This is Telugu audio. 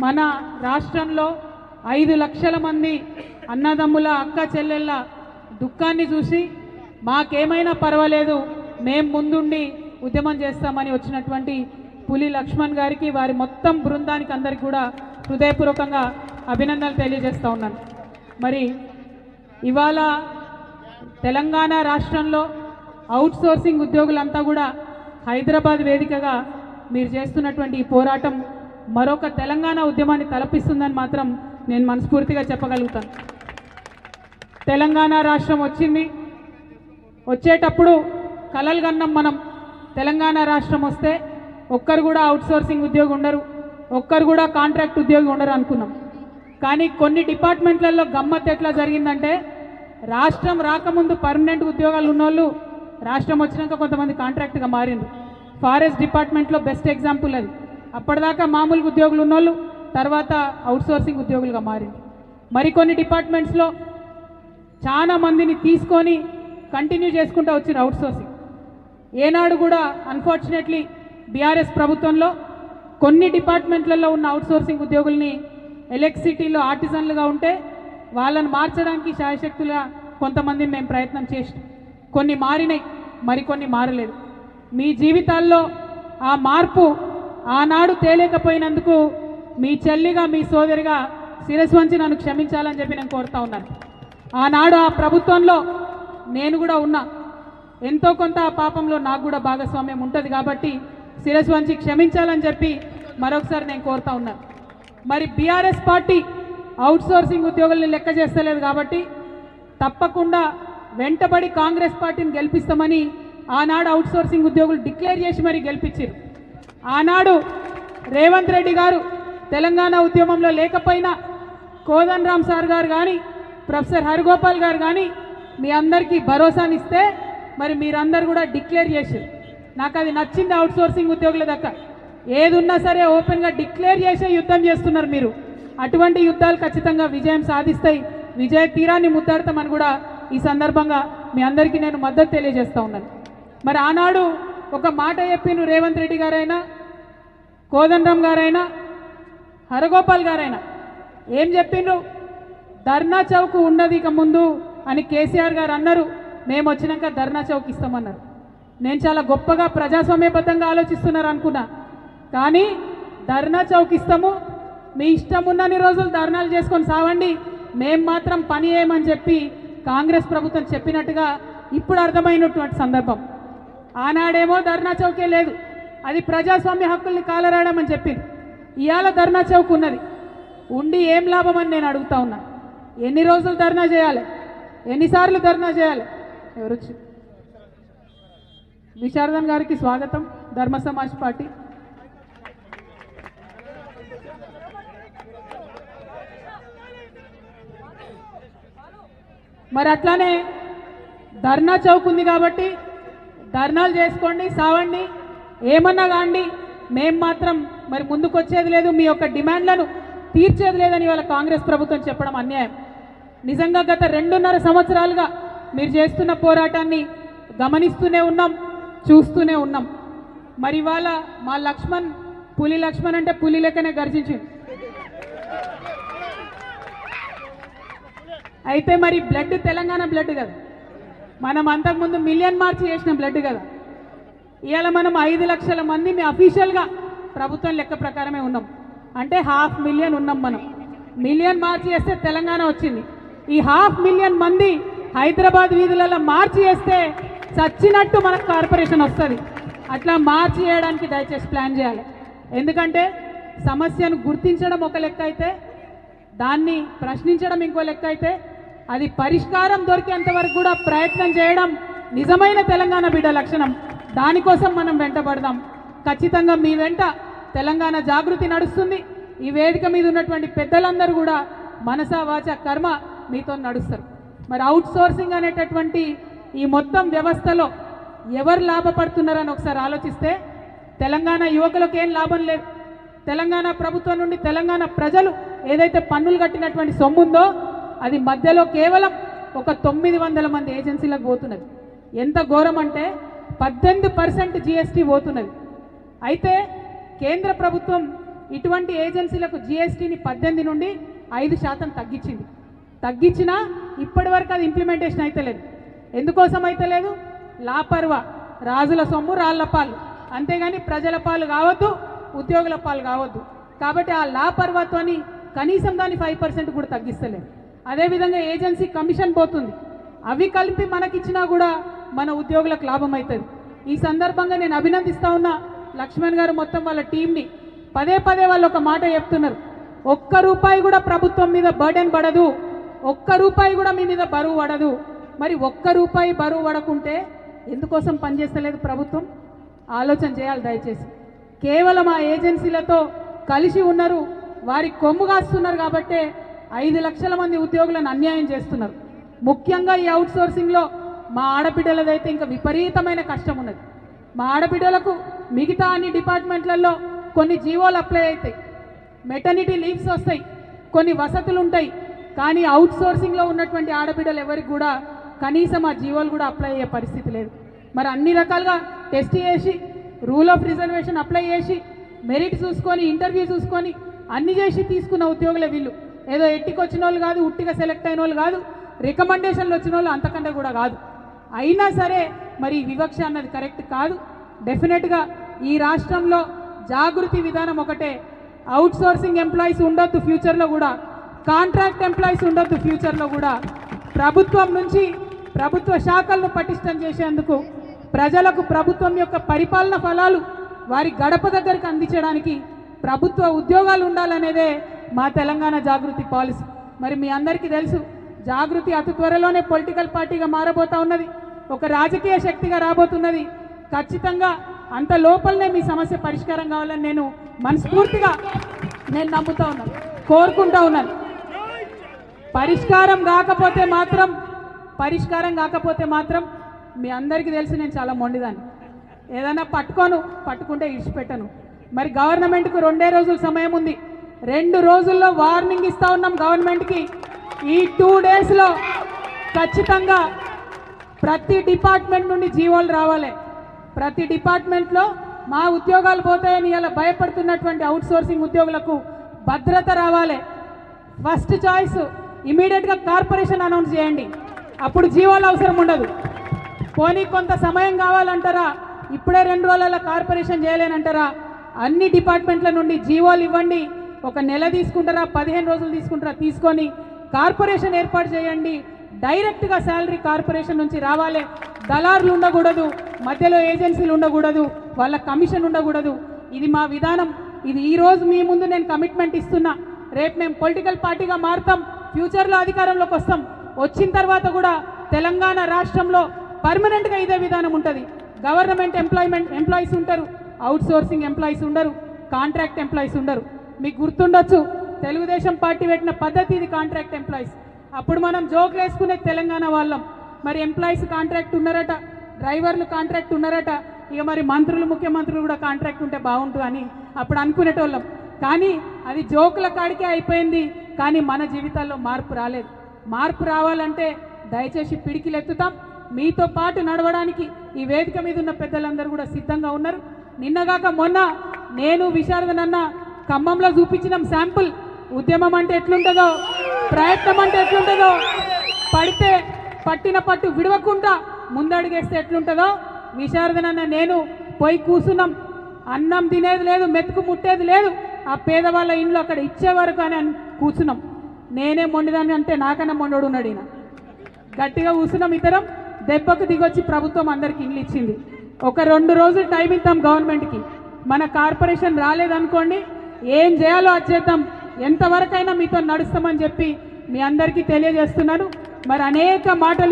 మన రాష్ట్రంలో 5 లక్షల మంది అన్నదమ్ముల అక్క చెల్లెళ్ళ దుఃఖాన్ని చూసి మాకేమైనా పర్వాలేదు మేము ముందుండి ఉద్యమం చేస్తామని వచ్చినటువంటి పులి లక్ష్మణ్ గారికి వారి మొత్తం బృందానికి అందరికీ కూడా హృదయపూర్వకంగా అభినందనలు తెలియజేస్తూ ఉన్నాను. మరి ఇవాళ తెలంగాణ రాష్ట్రంలో అవుట్సోర్సింగ్ ఉద్యోగులంతా కూడా హైదరాబాద్ వేదికగా మీరు చేస్తున్నటువంటి ఈ పోరాటం మరొక తెలంగాణ ఉద్యమాన్ని తలపిస్తుందని మాత్రం నేను మనస్ఫూర్తిగా చెప్పగలుగుతాను. తెలంగాణ రాష్ట్రం వచ్చింది, వచ్చేటప్పుడు కలలు కన్నాం మనం. తెలంగాణ రాష్ట్రం వస్తే ఒక్కరు కూడా అవుట్సోర్సింగ్ ఉద్యోగి ఉండరు, ఒక్కరు కూడా కాంట్రాక్ట్ ఉద్యోగి ఉండరు అనుకున్నాం. కానీ కొన్ని డిపార్ట్మెంట్లలో గమ్మత్ ఎట్లా జరిగిందంటే రాష్ట్రం రాకముందు పర్మనెంట్ ఉద్యోగాలు ఉన్నోళ్ళు రాష్ట్రం వచ్చినాక కొంతమంది కాంట్రాక్ట్గా మారిండ్రు. ఫారెస్ట్ డిపార్ట్మెంట్లో బెస్ట్ ఎగ్జాంపుల్ అది. అప్పటిదాకా మామూలు ఉద్యోగులు ఉన్నోళ్ళు తర్వాత అవుట్సోర్సింగ్ ఉద్యోగులుగా మారిండ్రు. మరికొన్ని డిపార్ట్మెంట్స్లో చాలా మందిని తీసుకొని కంటిన్యూ చేసుకుంటూ వచ్చిండ్రు అవుట్సోర్సింగ్. ఏనాడు కూడా అన్ఫార్చునేట్లీ బీఆర్ఎస్ ప్రభుత్వంలో కొన్ని డిపార్ట్మెంట్లలో ఉన్న అవుట్సోర్సింగ్ ఉద్యోగుల్ని ఎలక్ట్రిసిటీలో ఆర్టిజన్లుగా ఉంటే వాళ్ళని మార్చడానికి శాయశక్తులుగా కొంతమందిని మేము ప్రయత్నం చేసినాం. కొన్ని మారినాయి, మరికొన్ని మారలేదు. మీ జీవితాల్లో ఆ మార్పు ఆనాడు తేలేకపోయినందుకు మీ చెల్లిగా మీ సోదరిగా శిరస్సు వంచి నన్ను క్షమించాలని చెప్పి నేను కోరుతా ఉన్నాను. ఆనాడు ఆ ప్రభుత్వంలో నేను కూడా ఉన్నా, ఎంతో కొంత ఆ పాపంలో నాకు కూడా భాగస్వామ్యం ఉంటుంది కాబట్టి శిరస్సు వంచి క్షమించాలని చెప్పి మరొకసారి నేను కోరుతా ఉన్నాను. మరి బీఆర్ఎస్ పార్టీ అవుట్సోర్సింగ్ ఉద్యోగుల్ని లెక్క చేస్తలేదు కాబట్టి తప్పకుండా వెంటబడి కాంగ్రెస్ పార్టీని గెలిపిస్తామని ఆనాడు అవుట్సోర్సింగ్ ఉద్యోగులు డిక్లేర్ చేసి మరి గెలిపించారు. ఆనాడు రేవంత్ రెడ్డి గారు తెలంగాణ ఉద్యమంలో లేకపోయినా కోదండరామ్ సార్ గారు కానీ ప్రొఫెసర్ హరిగోపాల్ గారు కానీ మీ అందరికీ భరోసానిస్తే మరి మీరందరూ కూడా డిక్లేర్ చేశారు. నాకు అది నచ్చింది. అవుట్సోర్సింగ్ ఉద్యోగుల దగ్గర ఏది ఉన్నా సరే ఓపెన్గా డిక్లేర్ చేసే యుద్ధం చేస్తున్నారు మీరు. అటువంటి యుద్ధాలు ఖచ్చితంగా విజయం సాధిస్తాయి, విజయ తీరాన్ని ముద్దాడతామని కూడా ఈ సందర్భంగా మీ అందరికీ నేను మద్దతు తెలియజేస్తూ ఉన్నాను. మరి ఆనాడు ఒక మాట చెప్పిండ్రు రేవంత్ రెడ్డి గారైనా కోదండరామ్ గారైనా హరగోపాల్ గారైనా ఏం చెప్పిండ్రు? ధర్నా చౌక్ ఉండదు ఇక ముందు అని కేసీఆర్ గారు అన్నారు. మేము వచ్చినాక ధర్నా చౌక్ ఇస్తామన్నారు. నేను చాలా గొప్పగా ప్రజాస్వామ్యబద్ధంగా ఆలోచిస్తున్నారు అనుకున్నా. కానీ ధర్నా చౌక్ ఇస్తాము, మీ ఇష్టం ఉన్నన్ని రోజులు ధర్నాలు చేసుకొని సావండి, మేము మాత్రం పని చేయమని చెప్పి కాంగ్రెస్ ప్రభుత్వం చెప్పినట్టుగా ఇప్పుడు అర్థమైనటువంటి సందర్భం. ఆనాడేమో ధర్నా చౌకే లేదు, అది ప్రజాస్వామ్య హక్కుల్ని కాలరాయడమని చెప్పింది. ఇవాళ ధర్నా చౌక్ ఉన్నది, ఉండి ఏం లాభం అని నేను అడుగుతా ఉన్నా. ఎన్ని రోజులు ధర్నా చేయాలి? ఎన్నిసార్లు ధర్నా చేయాలి? ఎవరొచ్చి విశారదన్ గారికి స్వాగతం, ధర్మ సమాజ్ పార్టీ. మరి అట్లానే ధర్నా చౌక్ ఉంది కాబట్టి ధర్నాలు చేసుకోండి, సావండి, ఏమన్నా కాండి, మేము మాత్రం మరి ముందుకు వచ్చేది లేదు, మీ యొక్క డిమాండ్లను తీర్చేది లేదని వాళ్ళ కాంగ్రెస్ ప్రభుత్వం చెప్పడం అన్యాయం. నిజంగా గత 2.5 సంవత్సరాలుగా మీరు చేస్తున్న పోరాటాన్ని గమనిస్తూనే ఉన్నాం, చూస్తూనే ఉన్నాం. మరి ఇవాళ మా లక్ష్మణ్ పులి లక్ష్మణ్ అంటే పులి లెక్కనే గర్జించింది. అయితే మరి బ్లడ్ తెలంగాణ బ్లడ్ కదా, మనం అంతకుముందు మిలియన్ మార్చ్ చేసిన బ్లడ్ కదా. ఇవాళ మనం 5 లక్షల మంది మీ అఫీషియల్గా ప్రభుత్వం లెక్క ప్రకారమే ఉన్నాం, అంటే 500,000 ఉన్నాం మనం. మిలియన్ మార్చ్ చేస్తే తెలంగాణ వచ్చింది. ఈ 500,000 మంది హైదరాబాద్ వీధులలో మార్చ్ చేస్తే చచ్చినట్టు మనకు కార్పొరేషన్ వస్తుంది. అట్లా మార్చ్ చేయడానికి దయచేసి ప్లాన్ చేయాలి. ఎందుకంటే సమస్యను గుర్తించడం ఒక లెక్క అయితే, దాన్ని ప్రశ్నించడం ఇంకో లెక్క అయితే, అది పరిష్కారం దొరికేంత వరకు కూడా ప్రయత్నం చేయడం నిజమైన తెలంగాణ బిడ్డ లక్షణం. దానికోసం మనం వెంటబడదాం. ఖచ్చితంగా మీ వెంట తెలంగాణ జాగృతి నడుస్తుంది. ఈ వేదిక మీద ఉన్నటువంటి పెద్దలందరూ కూడా మనసా వాచ కర్మ మీతో నడుస్తారు. మరి అవుట్సోర్సింగ్ అనేటటువంటి ఈ మొత్తం వ్యవస్థలో ఎవరు లాభపడుతున్నారని ఒకసారి ఆలోచిస్తే తెలంగాణ యువకులకు ఏం లాభం లేదు. తెలంగాణ ప్రభుత్వం నుండి తెలంగాణ ప్రజలు ఏదైతే పన్నులు కట్టినటువంటి సొమ్ము ఉందో అది మధ్యలో కేవలం ఒక 900 మంది ఏజెన్సీలకు పోతున్నది. ఎంత ఘోరం అంటే 18% జీఎస్టీ పోతున్నది. అయితే కేంద్ర ప్రభుత్వం ఇటువంటి ఏజెన్సీలకు జిఎస్టీని 18 నుండి 5% తగ్గించింది. తగ్గించినా ఇప్పటి వరకు అది ఇంప్లిమెంటేషన్ అయితే లేదు. ఎందుకోసం అయితే లేదు? లాపర్వా, రాజుల సొమ్ము రాళ్ల పాలు, అంతేగాని ప్రజల పాలు కావద్దు, ఉద్యోగుల పాలు కావద్దు. కాబట్టి ఆ లాపర్వాతోని కనీసం దాన్ని 5% కూడా తగ్గిస్తలేదు. అదేవిధంగా ఏజెన్సీ కమిషన్ పోతుంది, అవి కలిపి మనకిచ్చినా కూడా మన ఉద్యోగులకు లాభం అవుతుంది. ఈ సందర్భంగా నేను అభినందిస్తా ఉన్నా లక్ష్మణ్ గారు మొత్తం వాళ్ళ టీంని. పదే పదే వాళ్ళు ఒక మాట చెప్తున్నారు, ఒక్క రూపాయి కూడా ప్రభుత్వం మీద బర్డెన్ పడదు, ఒక్క రూపాయి కూడా మీ మీద బరువు పడదు. మరి ఒక్క రూపాయి బరువు పడకుంటే ఎందుకోసం పనిచేస్తలేదు ప్రభుత్వం? ఆలోచన చేయాలి దయచేసి. కేవలం ఆ ఏజెన్సీలతో కలిసి ఉన్నారు, వారి కొమ్ము కాస్తున్నారు కాబట్టే 5 లక్షల మంది ఉద్యోగులను అన్యాయం చేస్తున్నారు. ముఖ్యంగా ఈ అవుట్సోర్సింగ్లో మా ఆడబిడ్డలదైతే ఇంకా విపరీతమైన కష్టం ఉన్నది. మా ఆడబిడ్డలకు మిగతా అన్ని డిపార్ట్మెంట్లలో కొన్ని జీవోలు అప్లై అవుతాయి, మెటర్నిటీ లీవ్స్ వస్తాయి, కొన్ని వసతులు ఉంటాయి. కానీ అవుట్సోర్సింగ్లో ఉన్నటువంటి ఆడబిడ్డలు ఎవరికి కూడా కనీసం ఆ జీవోలు కూడా అప్లై అయ్యే పరిస్థితి లేదు. మరి అన్ని రకాలుగా టెస్ట్ చేసి, రూల్ ఆఫ్ రిజర్వేషన్ అప్లై చేసి, మెరిట్ చూసుకొని, ఇంటర్వ్యూ చూసుకొని అన్ని చేసి తీసుకున్న ఉద్యోగులే వీళ్ళు. ఏదో ఎట్టికి వచ్చిన వాళ్ళు కాదు, ఉట్టిగా సెలెక్ట్ అయిన వాళ్ళు కాదు, రికమెండేషన్లు వచ్చిన వాళ్ళు అంతకంటే కూడా కాదు. అయినా సరే మరి వివక్ష అన్నది కరెక్ట్ కాదు. డెఫినెట్గా ఈ రాష్ట్రంలో జాగృతి విధానం ఒకటే, అవుట్సోర్సింగ్ ఎంప్లాయీస్ ఉండొద్దు ఫ్యూచర్లో కూడా, కాంట్రాక్ట్ ఎంప్లాయీస్ ఉండొద్దు ఫ్యూచర్లో కూడా. ప్రభుత్వం నుంచి ప్రభుత్వ శాఖలను పటిష్టం చేసేందుకు, ప్రజలకు ప్రభుత్వం యొక్క పరిపాలన ఫలాలు వారి గడప దగ్గరికి అందించడానికి ప్రభుత్వ ఉద్యోగాలు ఉండాలనేదే మా తెలంగాణ జాగృతి పాలసీ. మరి మీ అందరికీ తెలుసు, జాగృతి అతి త్వరలోనే పొలిటికల్ పార్టీగా మారబోతా ఉన్నది, ఒక రాజకీయ శక్తిగా రాబోతున్నది. ఖచ్చితంగా అంత లోపలనే మీ సమస్య పరిష్కారం కావాలని నేను మనస్ఫూర్తిగా నమ్ముతా ఉన్నాను, కోరుకుంటా ఉన్నాను. పరిష్కారం కాకపోతే మాత్రం మీ అందరికీ తెలిసి నేను చాలా మొండిదాన్ని. ఏదైనా పట్టుకుంటే ఇడిచిపెట్టను. మరి గవర్నమెంట్కు 2 రోజుల సమయం ఉంది. 2 రోజుల్లో వార్నింగ్ ఇస్తా ఉన్నాం గవర్నమెంట్కి. ఈ 2 డేస్లో ఖచ్చితంగా ప్రతి డిపార్ట్మెంట్ నుండి జీవోలు రావాలి. ప్రతి డిపార్ట్మెంట్లో మా ఉద్యోగాలు పోతాయని ఇలా భయపడుతున్నటువంటి అవుట్సోర్సింగ్ ఉద్యోగులకు భద్రత రావాలి. ఫస్ట్ చాయిస్ ఇమీడియట్గా కార్పొరేషన్ అనౌన్స్ చేయండి, అప్పుడు జీవోలు అవసరం ఉండదు. పోనీ కొంత సమయం కావాలంటారా? ఇప్పుడే 2 రోజుల కార్పొరేషన్ చేయలేనంటారా? అన్ని డిపార్ట్మెంట్ల నుండి జీవోలు ఇవ్వండి. 1 నెల తీసుకుంటారా, 15 రోజులు తీసుకుంటారా, తీసుకొని కార్పొరేషన్ ఏర్పాటు చేయండి. డైరెక్ట్గా శాలరీ కార్పొరేషన్ నుంచి రావాలి. దళారులు ఉండకూడదు, మధ్యలో ఏజెన్సీలు ఉండకూడదు, వాళ్ళ కమిషన్ ఉండకూడదు. ఇది మా విధానం. ఇది ఈరోజు మీ ముందు నేను కమిట్మెంట్ ఇస్తున్నా. రేపు మేము పొలిటికల్ పార్టీగా మారుతాం, ఫ్యూచర్లో అధికారంలోకి వస్తాం. వచ్చిన తర్వాత కూడా తెలంగాణ రాష్ట్రంలో పర్మనెంట్గా ఇదే విధానం ఉంటుంది. గవర్నమెంట్ ఎంప్లాయీస్ ఉంటారు, అవుట్సోర్సింగ్ ఎంప్లాయీస్ ఉండరు, కాంట్రాక్ట్ ఎంప్లాయీస్ ఉండరు. మీకు గుర్తుండొచ్చు, తెలుగుదేశం పార్టీ పెట్టిన పద్ధతి ఇది, కాంట్రాక్ట్ ఎంప్లాయీస్. అప్పుడు మనం జోకులు వేసుకునే తెలంగాణ వాళ్ళం, మరి ఎంప్లాయీస్ కాంట్రాక్ట్ ఉన్నారట, డ్రైవర్లు కాంట్రాక్ట్ ఉన్నారట, ఇక మరి మంత్రులు, ముఖ్యమంత్రులు కూడా కాంట్రాక్ట్ ఉంటే బాగుంటుంది అని అప్పుడు అనుకునేటోళ్ళం. కానీ అది జోకుల కాడికే అయిపోయింది. కానీ మన జీవితాల్లో మార్పు రాలేదు. మార్పు రావాలంటే దయచేసి పిడికిలు ఎత్తుతాం. మీతో పాటు నడవడానికి ఈ వేదిక మీద ఉన్న పెద్దలందరూ కూడా సిద్ధంగా ఉన్నారు. నిన్నగాక మొన్న నేను విశారదనన్న ఖమ్మంలో చూపించినాం శాంపుల్. ఉద్యమం అంటే ఎట్లుంటుందో, ప్రయత్నం అంటే ఎట్లుంటుందో, పట్టిన పట్టు విడవకుండా ముందడుగేస్తే ఎట్లుంటుందో విశారదనన్న నేను పోయి కూర్చున్నాం. అన్నం తినేది లేదు, మెతుకు ముట్టేది లేదు, ఆ పేదవాళ్ళ ఇంట్లో అక్కడ ఇచ్చే వరకు అని కూర్చున్నాం. నేనే మొండిదాన్ని అంటే నాకన్నా మొండోడు ఉన్నాడు. ఈయన గట్టిగా కూర్చున్నాం ఇద్దరం. దెబ్బకు దిగొచ్చి ప్రభుత్వం అందరికి ఇండ్లు ఇచ్చింది. 1-2 రోజులు టైం ఇద్దాం గవర్నమెంట్కి. మన కార్పొరేషన్ రాలేదనుకోండి, ఏం చేయాలో అది చేద్దాం, ఎంతవరకైనా మీతో నడుస్తామని చెప్పి మీ అందరికీ తెలియజేస్తున్నాను. మరి అనేక మాటలు